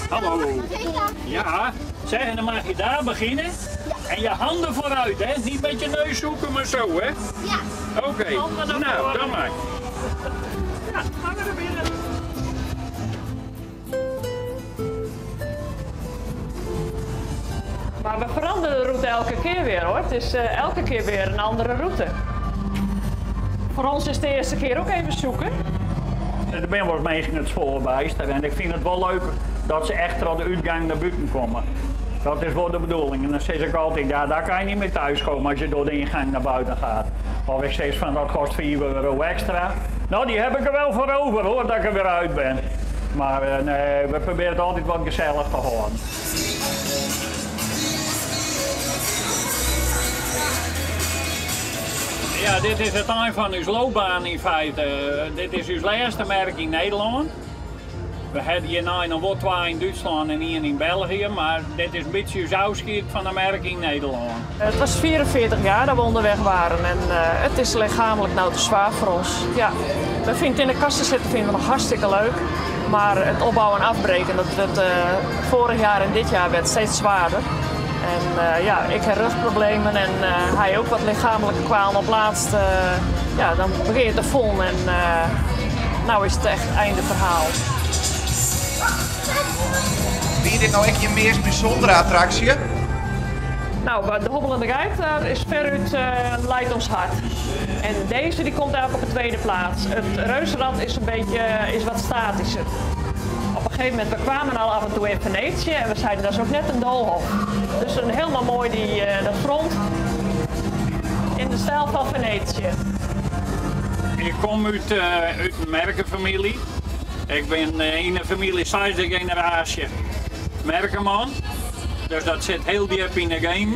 Hallo. Ja, zeg, en dan mag je daar beginnen. En je handen vooruit, hè? Niet met je neus zoeken, maar zo, hè? Ja. Oké, nou, dan maar. Ja, gaan we er binnen. Maar we veranderen de route elke keer weer hoor. Het is elke keer weer een andere route. Voor ons is het de eerste keer ook even zoeken. Ik ben wel eens mee in het voorbijster en ik vind het wel leuk dat ze echt aan de uitgang naar buiten komen. Dat is wel de bedoeling. En dan zeg ik altijd, ja, daar kan je niet meer thuis komen als je door de ingang naar buiten gaat. Of ik zeg van, dat kost 4 euro extra. Nou, die heb ik er wel voor over hoor, dat ik er weer uit ben. Maar nee, we proberen het altijd wat gezellig te houden. Ja, dit is het eind van uw loopbaan in feite. Dit is uw laatste merk in Nederland. We hebben hier nog wat 2 in Duitsland en 1 in België, maar dit is een beetje uw afscheid van de merk in Nederland. Het was 44 jaar dat we onderweg waren en het is lichamelijk nou te zwaar voor ons. Ja, we vinden in de kasten zitten vinden we nog hartstikke leuk, maar het opbouwen en afbreken, dat werd vorig jaar en dit jaar werd steeds zwaarder. En ja, ik heb rugproblemen en hij ook wat lichamelijke kwalen op laatst. Ja, dan begin je te voelen en nou is het echt einde verhaal. Vind je dit nou echt je meest bijzondere attractie? Nou, de Hobbelende Geit, daar is veruit leidt ons hart. En deze die komt eigenlijk op de tweede plaats. Het reuzenrad is een beetje wat statischer. Op een gegeven moment, we kwamen al af en toe in Venetië en we zeiden dat is ook net een doolhof. Dus een helemaal mooi dat front in de stijl van Venetië. Ik kom uit een merkenfamilie. Ik ben in een familie 6e generatie merkenman. Dus dat zit heel diep in de game.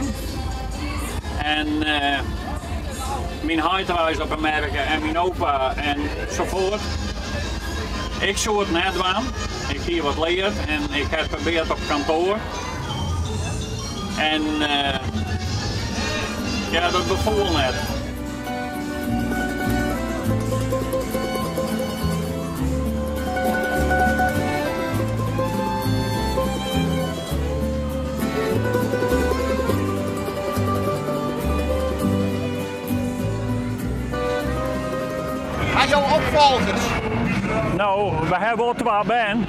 En mijn huis op een merken en mijn opa enzovoort. Ik zou het net doen. Ik heb hier wat geleerd en ik heb geprobeerd op kantoor. En ja, dat bevoel net. Aan jouw opvolgers? Nou, we hebben wat waar ben,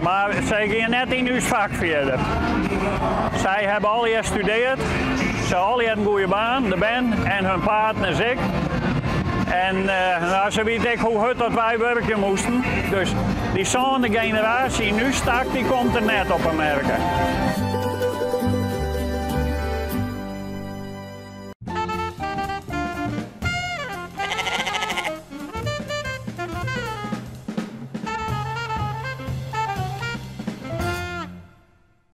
maar zij gaan net in uw vak verder. Zij hebben al hier gestudeerd, ze al hier een goede baan, de ben en hun partners ik. En nou, ze weten ik hoe hard dat wij werken moesten. Dus die zo'n generatie nu stak, die komt er net op een merken.